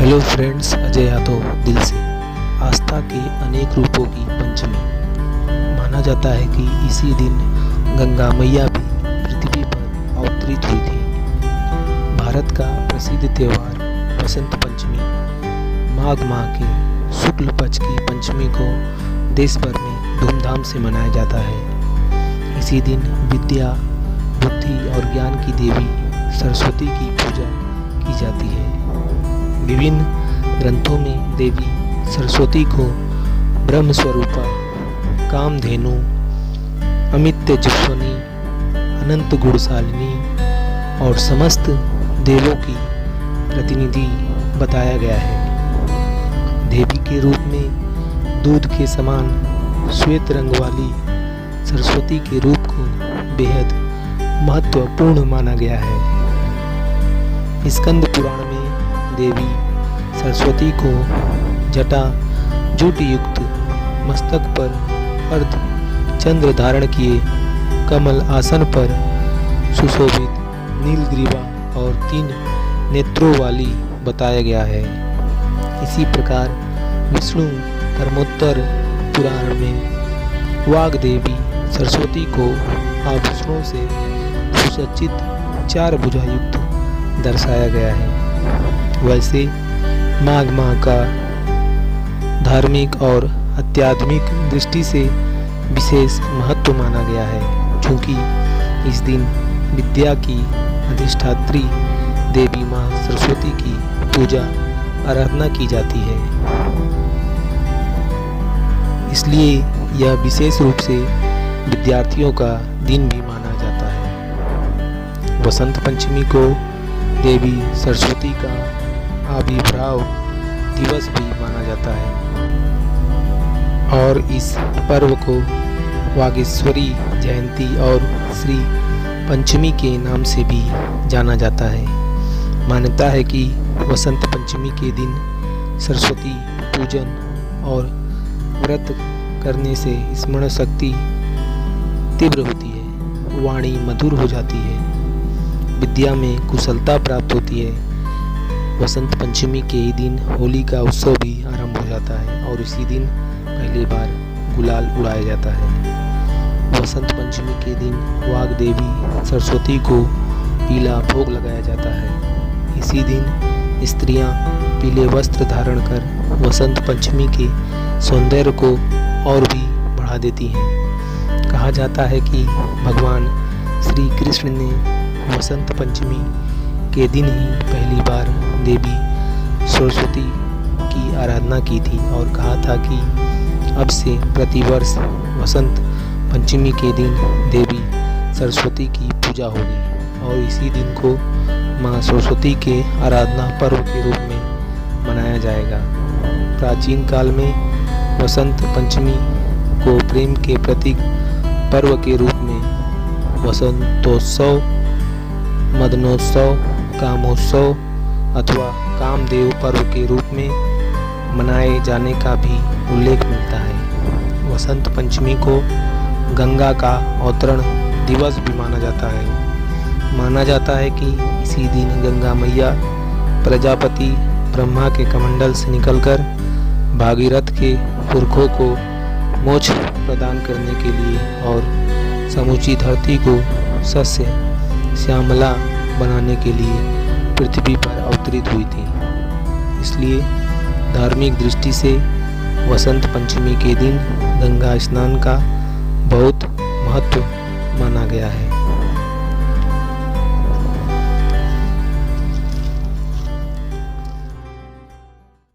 Hello friends, Ajay Yadav दिल से। आस्था के अनेक रूपों की पंचमी। माना जाता है कि इसी दिन गंगा मैया भी पृथ्वी पर अवतरित हुई थी। भारत का प्रसिद्ध त्यौहार वसंत पंचमी माघ माह के शुक्ल पक्ष की पंचमी को देश भर में धूमधाम से मनाया जाता है। इसी दिन विद्या, बुद्धि और ज्ञान की देवी सरस्वती की पूजा की जाती है। विभिन्न ग्रंथों में देवी सरस्वती को ब्रह्म स्वरूपा, कामधेनु, अमित तेजस्विनी, अनंत गुणशालिनी और समस्त देवों की प्रतिनिधि बताया गया है। देवी के रूप में दूध के समान श्वेत रंग वाली सरस्वती के रूप को बेहद महत्वपूर्ण माना गया है। स्कंद पुराण में देवी सरस्वती को जटा जूट युक्त, मस्तक पर अर्ध चंद्र धारण किए, कमल आसन पर सुशोभित, नीलग्रीवा और 3 नेत्रों वाली बताया गया है। इसी प्रकार विष्णु धर्मोत्तर पुराण में वाग्देवी सरस्वती को आभूषणों से सुसज्जित 4 भुजा युक्त दर्शाया गया है। वैसे माघ माह का धार्मिक और आध्यात्मिक दृष्टि से विशेष महत्व माना गया है, क्योंकि इस दिन विद्या की अधिष्ठात्री देवी माँ सरस्वती की पूजा आराधना की जाती है। इसलिए यह विशेष रूप से विद्यार्थियों का दिन भी माना जाता है। वसंत पंचमी को देवी सरस्वती का आविर्भाव दिवस भी माना जाता है और इस पर्व को वागीश्वरी जयंती और श्री पंचमी के नाम से भी जाना जाता है। मान्यता है कि वसंत पंचमी के दिन सरस्वती पूजन और व्रत करने से स्मरण शक्ति तीव्र होती है, वाणी मधुर हो जाती है, विद्या में कुशलता प्राप्त होती है। वसंत पंचमी के ही दिन होली का उत्सव भी आरंभ हो जाता है और इसी दिन पहली बार गुलाल उड़ाया जाता है। वसंत पंचमी के दिन वाग्देवी सरस्वती को पीला भोग लगाया जाता है। इसी दिन स्त्रियां पीले वस्त्र धारण कर वसंत पंचमी के सौंदर्य को और भी बढ़ा देती हैं। कहा जाता है कि भगवान श्री कृष्ण ने वसंत पंचमी के दिन ही पहली बार देवी सरस्वती की आराधना की थी और कहा था कि अब से प्रतिवर्ष वसंत पंचमी के दिन देवी सरस्वती की पूजा होगी और इसी दिन को माँ सरस्वती के आराधना पर्व के रूप में मनाया जाएगा। प्राचीन काल में वसंत पंचमी को प्रेम के प्रतीक पर्व के रूप में वसंतोत्सव, मदनोत्सव, कामोत्सव अथवा कामदेव पर्व के रूप में मनाए जाने का भी उल्लेख मिलता है। वसंत पंचमी को गंगा का अवतरण दिवस भी माना जाता है। माना जाता है कि इसी दिन गंगा मैया प्रजापति ब्रह्मा के कमंडल से निकलकर भागीरथ के पुरखों को मोक्ष प्रदान करने के लिए और समूची धरती को सस्य श्यामला बनाने के लिए पृथ्वी पर अवतरित हुई थी। इसलिए धार्मिक दृष्टि से वसंत पंचमी के दिन गंगा स्नान का बहुत महत्व माना गया है।